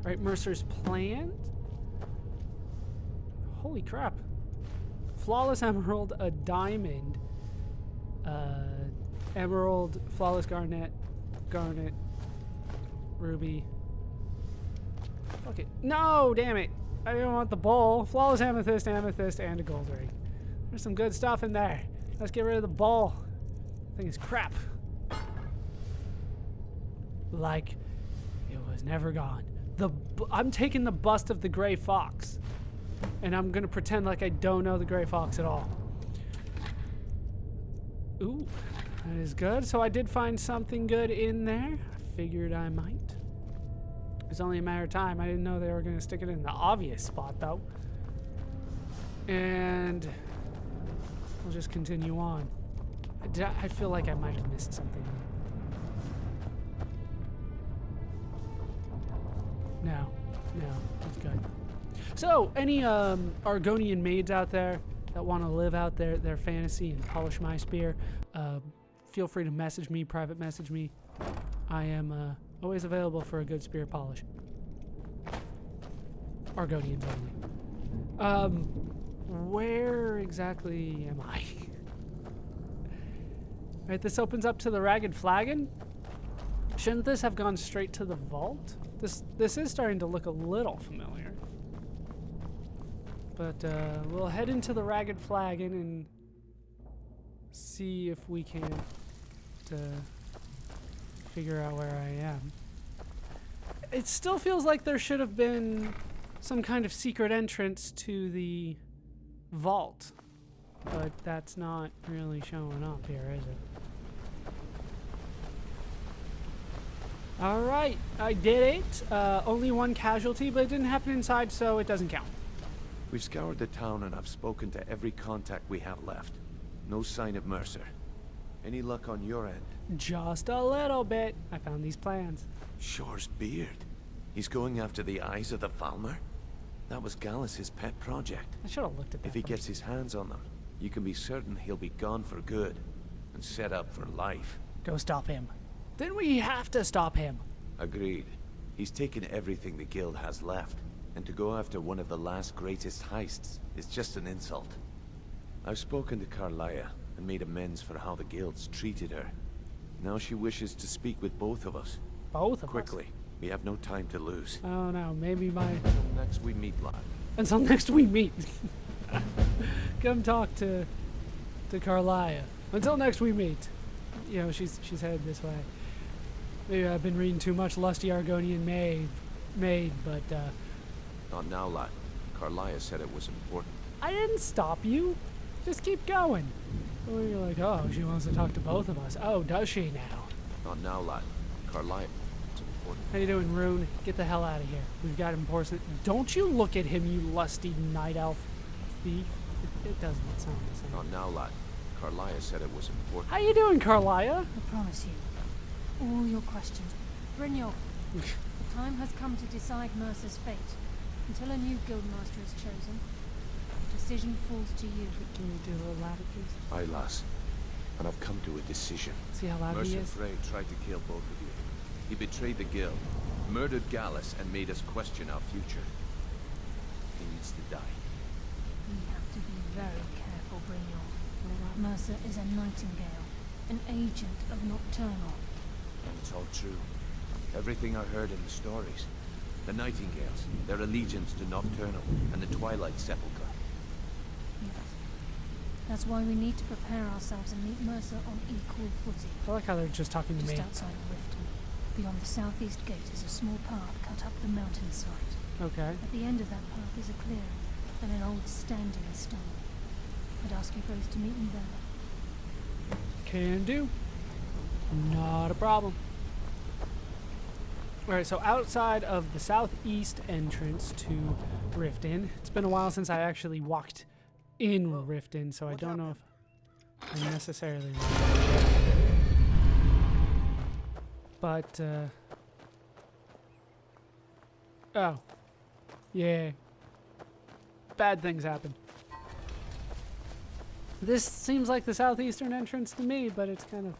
Right, Mercer's plant. Holy crap. Flawless emerald, a diamond, emerald, flawless garnet, ruby. Fuck it. No, damn it. I didn't want the bowl. Flawless amethyst, and a gold ring. There's some good stuff in there. Let's get rid of the bowl. That thing is crap. Like it was never gone. I'm taking the bust of the gray fox, and I'm gonna pretend like I don't know the gray fox at all. Ooh, that is good. So I did find something good in there. I figured I might. It's only a matter of time. I didn't know they were gonna stick it in the obvious spot though. And we'll just continue on. I feel like I might have missed something. No, that's good. So, any Argonian maids out there that want to live out their fantasy and polish my spear, feel free to message me, private message me. I am always available for a good spear polish. Argonians only. Where exactly am I? Right, this opens up to the Ragged Flagon. Shouldn't this have gone straight to the vault? This is starting to look a little familiar. But we'll head into the Ragged Flagon and see if we can figure out where I am. It still feels like there should have been some kind of secret entrance to the vault, but that's not really showing up here, is it? Alright, I did it. Only one casualty, but it didn't happen inside, so it doesn't count. We've scoured the town and I've spoken to every contact we have left. No sign of Mercer. Any luck on your end? Just a little bit. I found these plans. Shore's beard. He's going after the eyes of the Falmer? That was Gallus's pet project. I should have looked at that. If he first. gets his hands on them, you can be certain he'll be gone for good and set up for life. Go stop him. Then we have to stop him. Agreed. He's taken everything the guild has left, and to go after one of the last greatest heists is just an insult. I've spoken to Karliah and made amends for how the guild's treated her. Now she wishes to speak with both of us. Both of us? Quickly. We have no time to lose. Oh no, maybe my... Until next we meet, lad. Until next we meet. Come talk to Karliah. Until next we meet. You know, she's headed this way. Maybe I've been reading too much Lusty Argonian maid, but Not now, lad. Karliah said it was important. I didn't stop you. Just keep going. Oh, you're like, oh, she wants to talk to both of us. Oh, does she now? Not now, lad. Karliah, it's important. How you doing, Rune? Get the hell out of here. We've got important... Don't you look at him, you lusty night elf thief. It doesn't sound the same. Not now, lad. Karliah said it was important. How you doing, Karliah? I promise you, all your questions. Brynjolf, the time has come to decide Mercer's fate. Until a new guildmaster is chosen, the decision falls to you. Can you do a little louder, please? Aye, lass. And I've come to a decision. See how loud he Mercer is? Frey tried to kill both of you. He betrayed the guild, murdered Gallus, and made us question our future. He needs to die. We have to be very careful, Brynjolf. Mercer is a nightingale, an agent of Nocturnal. And it's all true. Everything I heard in the stories. The Nightingales, their allegiance to Nocturnal, and the Twilight Sepulchre. Yes. That's why we need to prepare ourselves and meet Mercer on equal footing. I like how they're just talking to Just me. outside of Riften, beyond the southeast gate is a small path cut up the mountainside. Okay. At the end of that path is a clearing and an old standing stone. I'd ask you both to meet me there. Can do. Not a problem. Alright, so outside of the southeast entrance to Riften, it's been a while since I actually walked in Riften, so I don't know if I necessarily... But, oh. Yeah. Bad things happen. This seems like the southeastern entrance to me, but it's kind of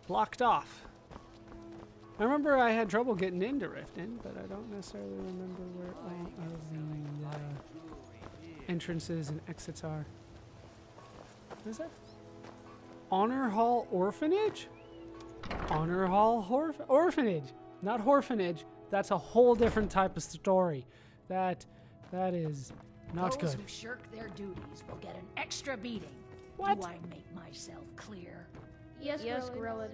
blocked off. I remember I had trouble getting into Riften, but I don't necessarily remember where all of the entrances and exits are. What is that? Honor Hall Orphanage? Honor Hall Orphanage, not Horphanage. That's a whole different type of story. That is not Those good. who shirk their duties will get an extra beating. What? Do I make myself clear? Yes, Grillin.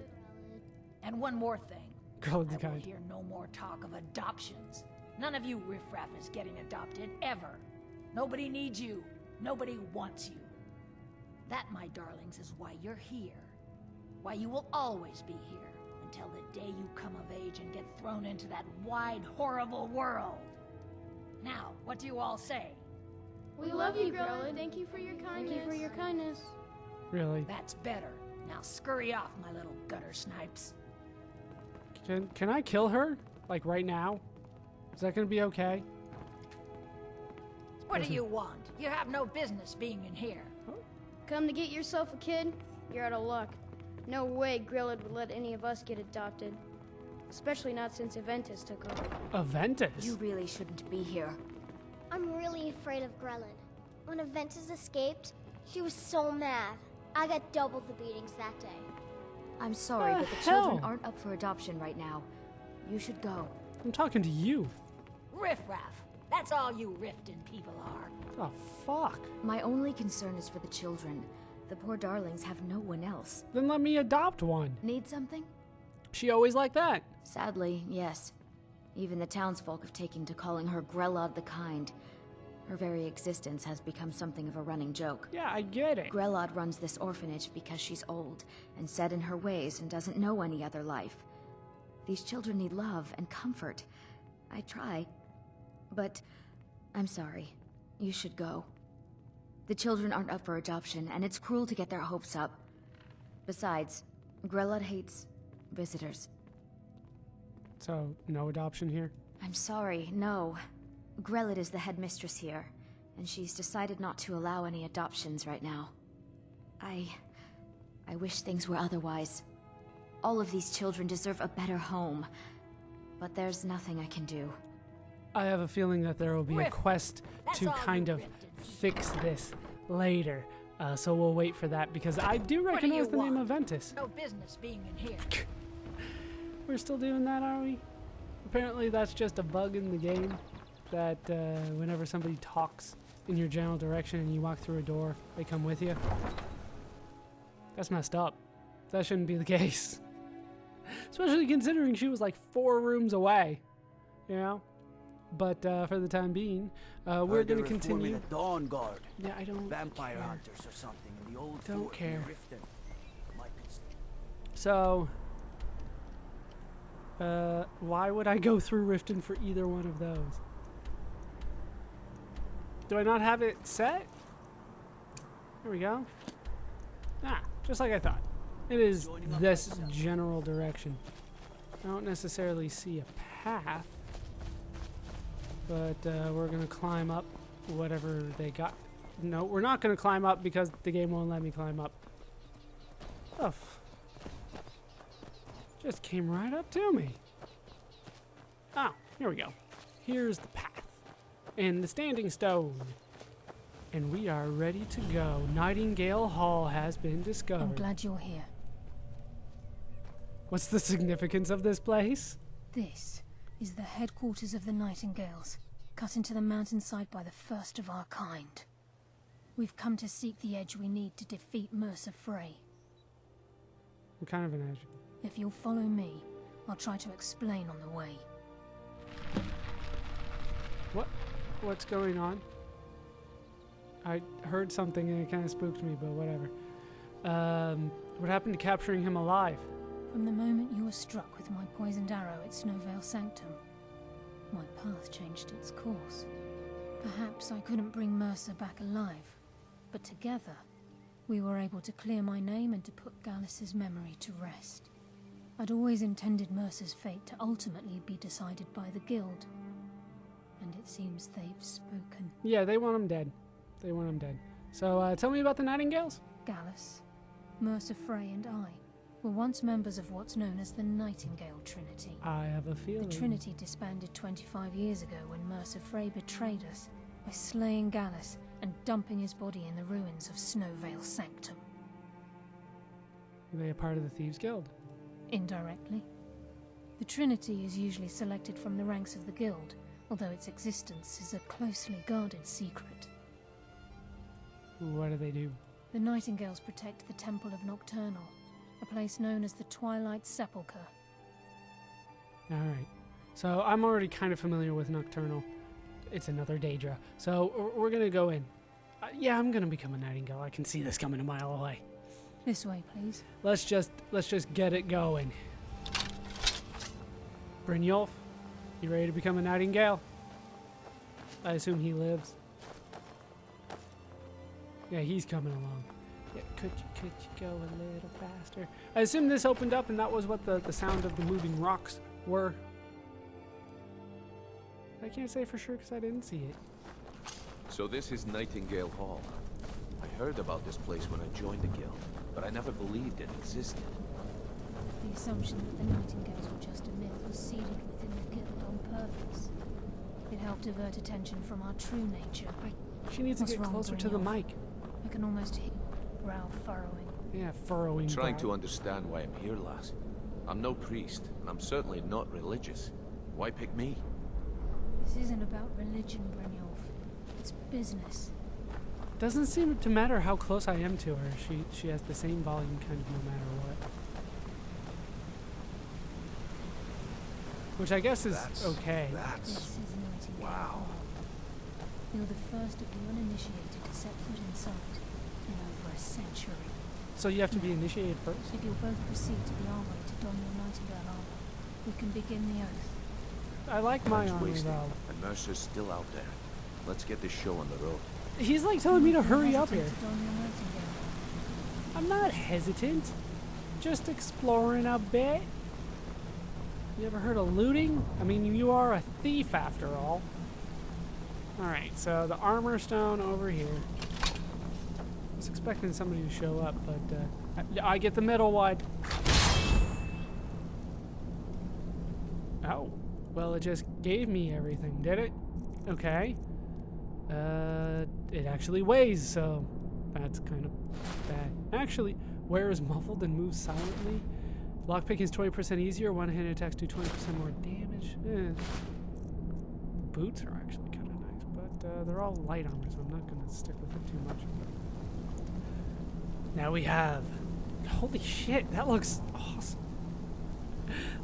And one more thing. Grillin the I will kind. hear no more talk of adoptions. None of you riffraff is getting adopted, ever. Nobody needs you. Nobody wants you. That, my darlings, is why you're here. Why you will always be here, until the day you come of age and get thrown into that wide, horrible world. Now, what do you all say? We love you, Grillin. Thank you for your kindness. Thank you for your kindness. Really? That's better. Now scurry off, my little gutter snipes. Can I kill her? Like right now? Is that gonna be okay? What do you want? You have no business being in here. Come to get yourself a kid? You're out of luck. No way Grillin would let any of us get adopted. Especially not since Aventus took over. Aventus? You really shouldn't be here. I'm really afraid of Grellin. When Aventus escaped, she was so mad. I got double the beatings that day. I'm sorry, The but the hell? children aren't up for adoption right now. You should go. I'm talking to you. Riffraff. That's all you Riften people are. Oh, fuck. My only concern is for the children. The poor darlings have no one else. Then let me adopt one. Need something? She always like that. Sadly, yes. Even the townsfolk have taken to calling her Grelod the Kind. Her very existence has become something of a running joke. Yeah, I get it. Grelod runs this orphanage because she's old and set in her ways and doesn't know any other life. These children need love and comfort. I try, but I'm sorry. You should go. The children aren't up for adoption, and it's cruel to get their hopes up. Besides, Grelod hates visitors. So, no adoption here? I'm sorry, no. Grelod is the headmistress here, and she's decided not to allow any adoptions right now. I wish things were otherwise. All of these children deserve a better home, but there's nothing I can do. I have a feeling that there will be a Rift. quest That's to all kind you of Riften. fix this later. So we'll wait for that because I do What do recognize you the name want? Aventus. No business being in here. We're still doing that, are we? Apparently that's just a bug in the game that whenever somebody talks in your general direction and you walk through a door, they come with you. That's messed up. That shouldn't be the case. Especially considering she was like 4 rooms away, you know? But for the time being, we're going to continue. The Dawn Guard, Yeah, I don't vampire care. hunters or something in the old Don't fort near care. Riften. Might be So, why would I go through Riften for either one of those? Do I not have it set? Here we go. Ah, just like I thought. It is this general direction. I don't necessarily see a path, but we're gonna climb up whatever they got. No, we're not gonna climb up because the game won't let me climb up. Oh, just came right up to me. Oh, here we go. Here's the path. And the standing stone. And we are ready to go. Nightingale Hall has been I'm discovered. glad you're here. What's the significance of this place? This is the headquarters of the Nightingales, cut into the mountainside by the first of our kind. We've come to seek the edge we need to defeat Mercer Frey. What kind of an edge? If you'll follow me, I'll try to explain on the way. What's going on? I heard something and it kind of spooked me, but whatever. What happened to capturing him alive? From the moment you were struck with my poisoned arrow at Snowvale Sanctum, my path changed its course. Perhaps I couldn't bring Mercer back alive, but together, we were able to clear my name and to put Gallus's memory to rest. I'd always intended Mercer's fate to ultimately be decided by the Guild, and it seems they've spoken. Yeah, they want him dead. They want him dead. So tell me about the Nightingales. Gallus, Mercer Frey and I, were once members of what's known as the Nightingale Trinity. I have a feeling. The Trinity disbanded 25 years ago when Mercer Frey betrayed us by slaying Gallus and dumping his body in the ruins of Snowvale Sanctum. Are they a part of the Thieves Guild? Indirectly. The Trinity is usually selected from the ranks of the Guild, although its existence is a closely guarded secret. What do they do? The Nightingales protect the Temple of Nocturnal, a place known as the Twilight Sepulchre. Alright. So I'm already kind of familiar with Nocturnal. It's another Daedra. So we're gonna go in. Yeah, I'm gonna become a Nightingale. I can see this coming a mile away. This way, please. Let's just get it going. Brynjolf, you ready to become a Nightingale? I assume he lives. Yeah, he's coming along. Yeah, could you go a little faster? I assume this opened up and that was what the sound of the moving rocks were. I can't say for sure because I didn't see it. So this is Nightingale Hall. I heard about this place when I joined the guild, but I never believed it existed. The assumption that the Nightingales were just a myth was seeded within the Guild on purpose. It helped divert attention from our true nature. She needs to What's get wrong, closer to the Brynjolf? mic. I can almost hear brow furrowing. Yeah, furrowing. Trying brow. to understand why I'm here, lass. I'm no priest, and I'm certainly not religious. Why pick me? This isn't about religion, Brynjolf. It's business. Doesn't seem to matter how close I am to her. She has the same volume kind of no matter what. Which I guess is okay. This is Nightingale Wow. Hall. You're the first of the uninitiated to set foot inside in over a century. So you have to be initiated first? If you'll both proceed to the armory to don your Nightingale armor, we can begin the oath. I like my Time's armor wasting, though. and Mercer's still out there. Let's get this show on the road. He's like telling me to Don't hurry up hesitate here. to don your Nightingale. I'm not hesitant. Just exploring a bit. You ever heard of looting? I mean, you are a thief after all. Alright, so the armor stone over here. I was expecting somebody to show up, but I get the middle one. Oh, well, it just gave me everything, did it? Okay. It actually weighs, so that's kind of bad. Actually, where is muffled and moves silently? Lockpick is 20% easier. One-handed attacks do 20% more damage. Boots are actually kind of nice, but they're all light armor, so I'm not going to stick with it too much. Now we have... Holy shit, that looks awesome.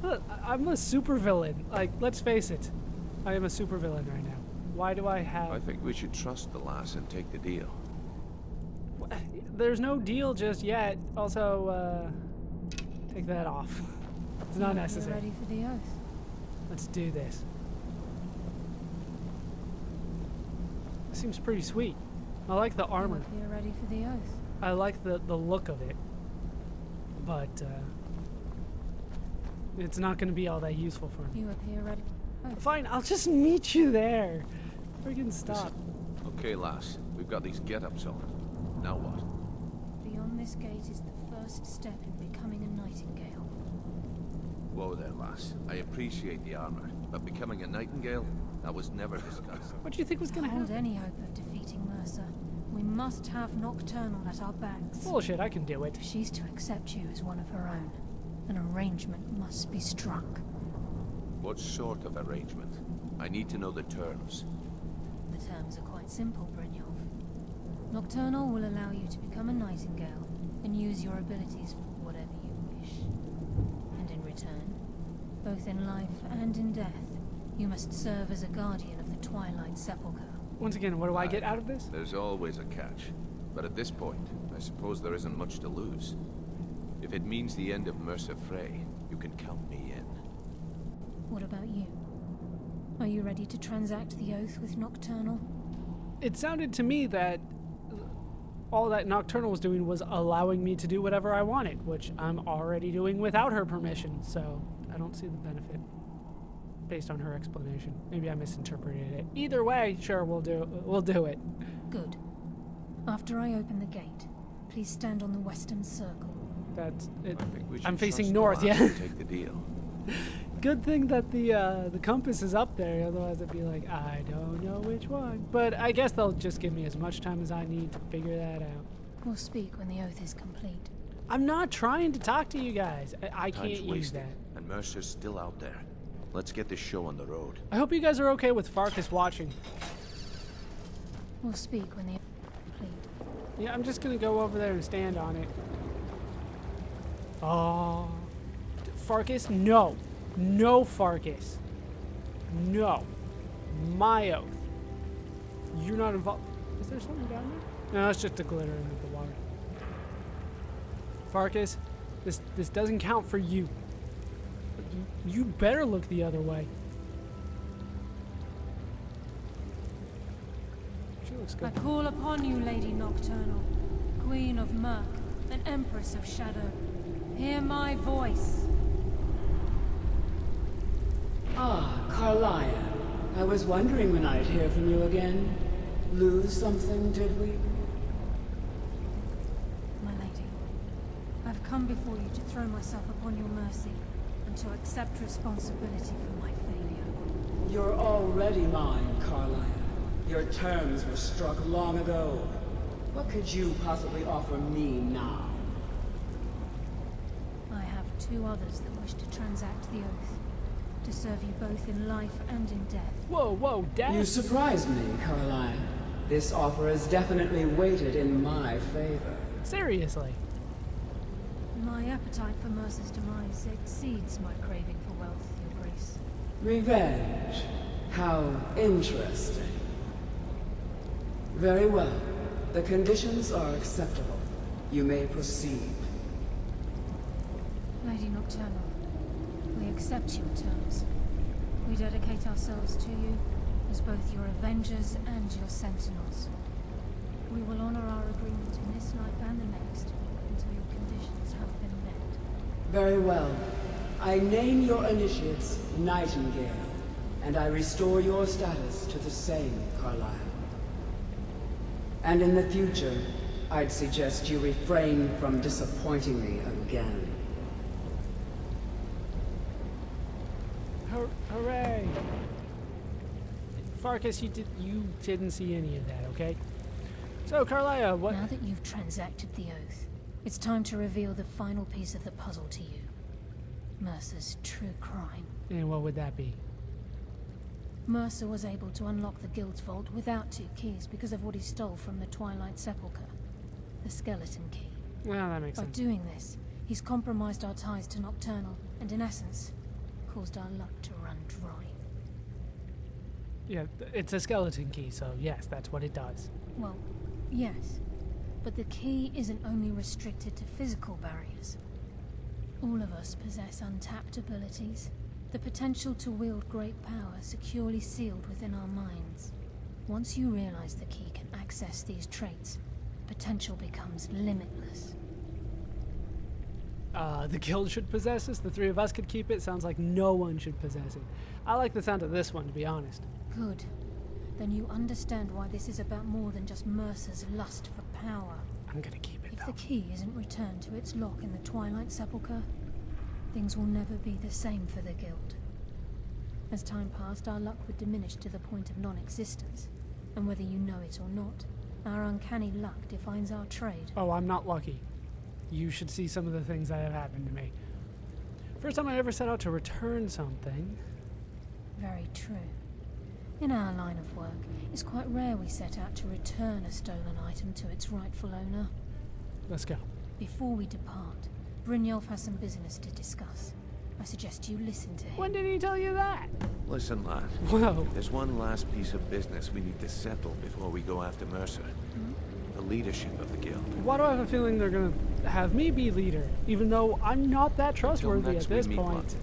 Look, I'm a supervillain. Like, let's face it. I am a supervillain right now. Why do I have... I think we should trust the lass and take the deal. There's no deal just yet. Also, take that off. It's not You're necessary. ready for the oath. Let's do this. Seems pretty sweet. I like the armor. You're ready for the oath. I like the look of it. But, it's not going to be all that useful for me. You appear ready. Oh, Fine, I'll just meet you there. Friggin' stop. Okay, lass. We've got these get-ups on. Now what? beyond this gate is the first step in becoming a Nightingale. Whoa there, lass. I appreciate the armor, but becoming a Nightingale? That was never discussed. What do you think was going to Hold happen? any hope of defeating Mercer. We must have Nocturnal at our backs. Bullshit, I can do it. If she's to accept you as one of her own, an arrangement must be struck. What sort of arrangement? I need to know the terms. The terms are quite simple, Brynjolf. Nocturnal will allow you to become a Nightingale and use your abilities for whatever you wish. And in return, both in life and in death, you must serve as a guardian of the Twilight Sepulchre. Once again, what do I get out of this? There's always a catch. But at this point, I suppose there isn't much to lose. If it means the end of Mercer Frey, you can count me in. What about you? Are you ready to transact the oath with Nocturnal? It sounded to me that all that Nocturnal was doing was allowing me to do whatever I wanted, which I'm already doing without her permission, so I don't see the benefit based on her explanation. Maybe I misinterpreted it. Either way, sure, we'll do it. Good. After I open the gate, please stand on the western circle. That's it. I think we should I'm facing trust north, the yeah. lass and take the deal. Good thing that the compass is up there, otherwise I'd be like, I don't know which one. But I guess they'll just give me as much time as I need to figure that out. We'll speak when the oath is complete. I'm not trying to talk to you guys. I Time's can't use wasted, that. and Mercer's still out there. Let's get this show on the road. I hope you guys are okay with Farkas watching. We'll speak when the oath is complete. Yeah, I'm just gonna go over there and stand on it. Oh, Farkas, no. No, Farkas. No. My oath. You're not involved. Is there something down there? No, it's just a glitter in the water. Farkas, this doesn't count for you. You better look the other way. She looks I good. call upon you, Lady Nocturnal, Queen of Murk, and Empress of Shadow. Hear my voice. Ah, Karliah. I was wondering when I'd hear from you again. Lose something, did we? My lady, I've come before you to throw myself upon your mercy and to accept responsibility for my failure. You're already mine, Karliah. Your terms were struck long ago. What could you possibly offer me now? I have two others that wish to transact the oath, to serve you both in life and in death. Whoa, whoa, Dad. You surprised me, Karliah. This offer is definitely weighted in my favor. Seriously. My appetite for Mercer's demise exceeds my craving for wealth, Your Grace. Revenge. How interesting. Very well. The conditions are acceptable. You may proceed. Lady Nocturnal, we accept your terms. We dedicate ourselves to you as both your avengers and your sentinels. We will honor our agreement in this life and the next until your conditions have been met. Very well. I name your initiates Nightingale, and I restore your status to the same, Karliah. And in the future, I'd suggest you refrain from disappointing me again. Hooray! Farkas, you didn't see any of that, okay? So, Karliah, what? Now that you've transacted the oath, it's time to reveal the final piece of the puzzle to you. Mercer's true crime. And what would that be? Mercer was able to unlock the Guild's vault without 2 keys because of what he stole from the Twilight Sepulchre. The skeleton key. Well, that makes By sense. doing this, he's compromised our ties to Nocturnal, and in essence, caused our luck to run dry. Yeah, it's a skeleton key, so yes, that's what it does. Well, yes. But the key isn't only restricted to physical barriers. All of us possess untapped abilities. The potential to wield great power securely sealed within our minds. Once you realize the key can access these traits, potential becomes limitless. The guild should possess this. The 3 of us could keep it. Sounds like no one should possess it. I like the sound of this one, to be honest. Good. Then you understand why this is about more than just Mercer's lust for power. I'm gonna keep it, If though. the key isn't returned to its lock in the Twilight Sepulchre, things will never be the same for the Guild. As time passed, our luck would diminish to the point of non-existence. And whether you know it or not, our uncanny luck defines our trade. Oh, I'm not lucky. You should see some of the things that have happened to me. First time I ever set out to return something. Very true. In our line of work, it's quite rare we set out to return a stolen item to its rightful owner. Let's go. Before we depart, Brynjolf has some business to discuss. I suggest you listen to him. When did he tell you that? Listen, lad. Whoa. There's one last piece of business we need to settle before we go after Mercer. The leadership of the guild. Why do I have a feeling they're gonna have me be leader, even though I'm not that Until trustworthy next at we this meet, point? lad.